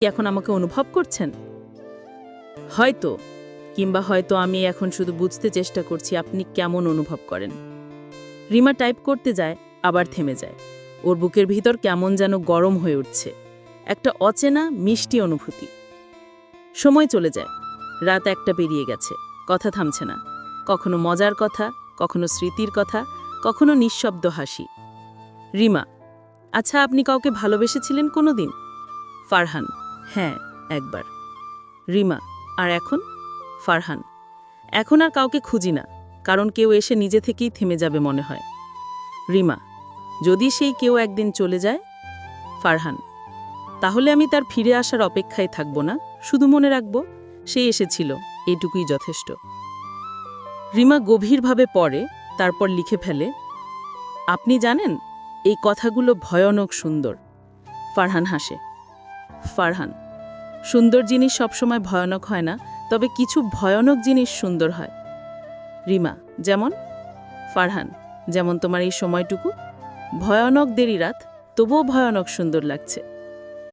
কি এখন আমাকে অনুভব করছেন? হয়তো, কিংবা হয়তো আমি এখন শুধু বুঝতে চেষ্টা করছি আপনি কেমন অনুভব করেন। রিমা টাইপ করতে যায়, আবার থেমে যায়। ওর বুকের ভিতর কেমন যেন গরম হয়ে উঠছে। একটা অচেনা, মিষ্টি অনুভূতি। সময় চলে যায়। রাত 1টা পেরিয়ে গেছে। কথা থামছে না। কখনো মজার কথা, কখনো স্মৃতির কথা, কখনো নিঃশব্দ হাসি। রিমা: আচ্ছা, আপনি কাউকে ভালোবেসেছিলেন কোনোদিন? ফারহান: হ্যাঁ, একবার। রিমা: আর এখন? ফারহান: এখন আর কাউকে খুঁজি না, কারণ কেউ এসে নিজে থেকেই থেমে যাবে মনে হয়। রিমা: যদি সেই কেউ একদিন চলে যায়? ফারহান: তাহলে আমি তার ফিরে আসার অপেক্ষায় থাকব না, শুধু মনে রাখব সে এসেছিল, এইটুকুই যথেষ্ট। রিমা গভীরভাবে পড়ে, তারপর লিখে ফেলে, আপনি জানেন, এই কথাগুলো ভয়ানক সুন্দর। ফারহান হাসে। ফারহান: সুন্দর জিনিস সবসময় ভয়ানক হয় না, তবে কিছু ভয়ানক জিনিস সুন্দর হয়। রিমা: যেমন? ফারহান: যেমন তোমার এই সময়টুকু। ভয়ানক দেরি রাত, তবুও ভয়ানক সুন্দর লাগছে।